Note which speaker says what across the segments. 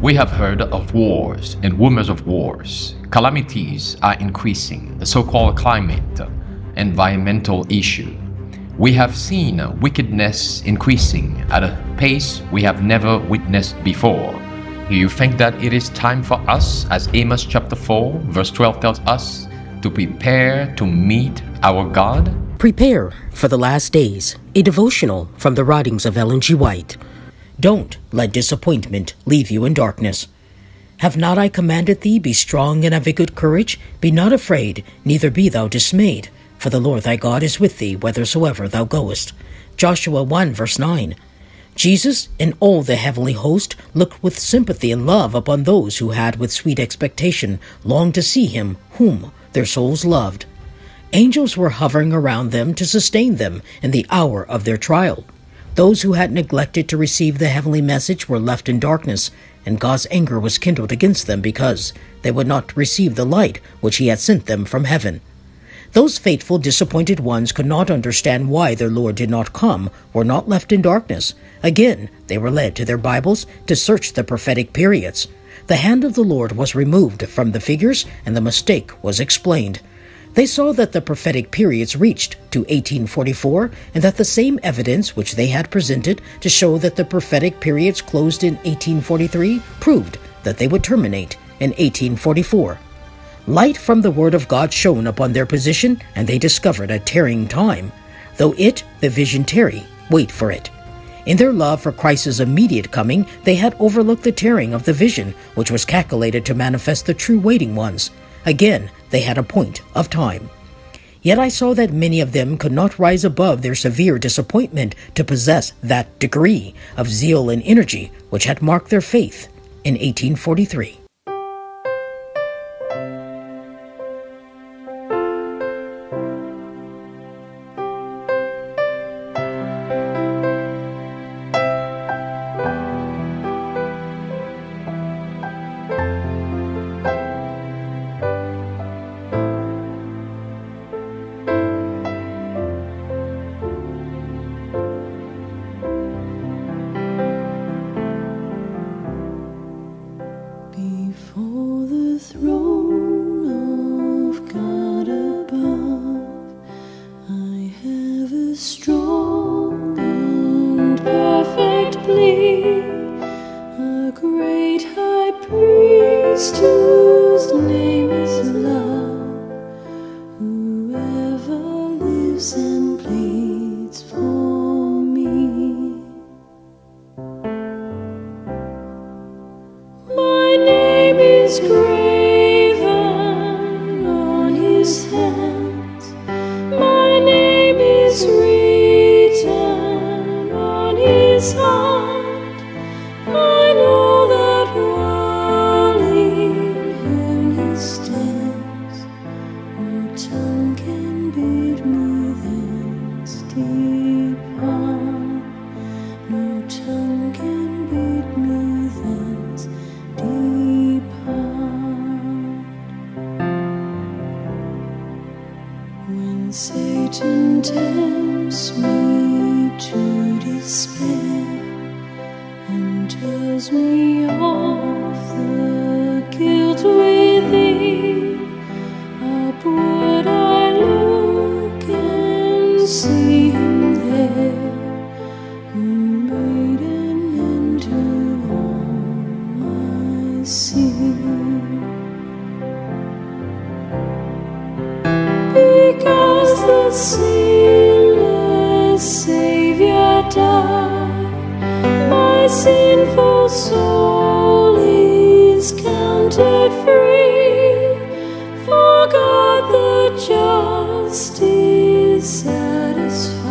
Speaker 1: We have heard of wars and rumors of wars. Calamities are increasing, the so-called climate, environmental issue. We have seen wickedness increasing at a pace we have never witnessed before. Do you think that it is time for us, as Amos chapter 4, verse 12 tells us, to prepare to meet our God?
Speaker 2: Prepare for the Last Days, a devotional from the writings of Ellen G. White. Don't let disappointment leave you in darkness. Have not I commanded thee, be strong and have a good courage? Be not afraid, neither be thou dismayed. For the Lord thy God is with thee, whithersoever thou goest. Joshua 1, verse 9. Jesus and all the heavenly host looked with sympathy and love upon those who had with sweet expectation longed to see him whom their souls loved. Angels were hovering around them to sustain them in the hour of their trial. Those who had neglected to receive the heavenly message were left in darkness, and God's anger was kindled against them because they would not receive the light which he had sent them from heaven. Those faithful, disappointed ones could not understand why their Lord did not come, were not left in darkness. Again, they were led to their Bibles to search the prophetic periods. The hand of the Lord was removed from the figures, and the mistake was explained. They saw that the prophetic periods reached to 1844, and that the same evidence which they had presented to show that the prophetic periods closed in 1843 proved that they would terminate in 1844. Light from the Word of God shone upon their position, and they discovered a tarrying time. Though the vision tarry, wait for it. In their love for Christ's immediate coming, they had overlooked the tarrying of the vision, which was calculated to manifest the true waiting ones. Again, they had a point of time. Yet I saw that many of them could not rise above their severe disappointment to possess that degree of zeal and energy which had marked their faith in 1843.
Speaker 3: Before the throne of God above, I have a strong and perfect plea, a great high priest whose name is love, whoever lives and pleads for me. My name is graven on his hands. My name is written on his heart. I know that while in him he stands, no tongue can bid me thence depart. No tongue can bid me thence depart. When Satan tempts me to despair and tells me of the guilt within, upward I look and see him there, who made an end to all my sin. Because the sinless Savior died, my sinful soul is counted free. For God the just is satisfied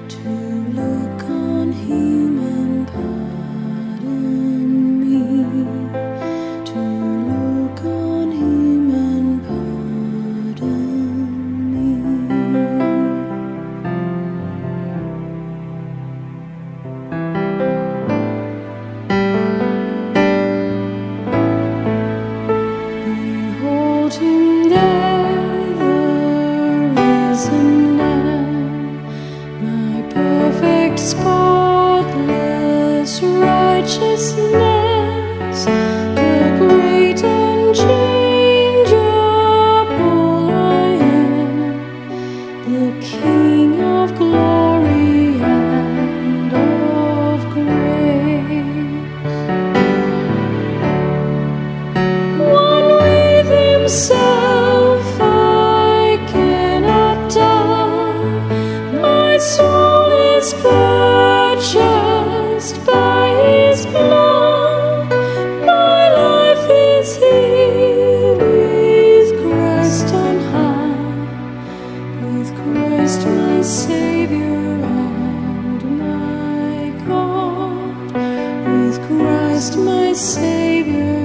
Speaker 3: to look on him and pardon me, to look on him and pardon me. Behold him there, the Christ my Savior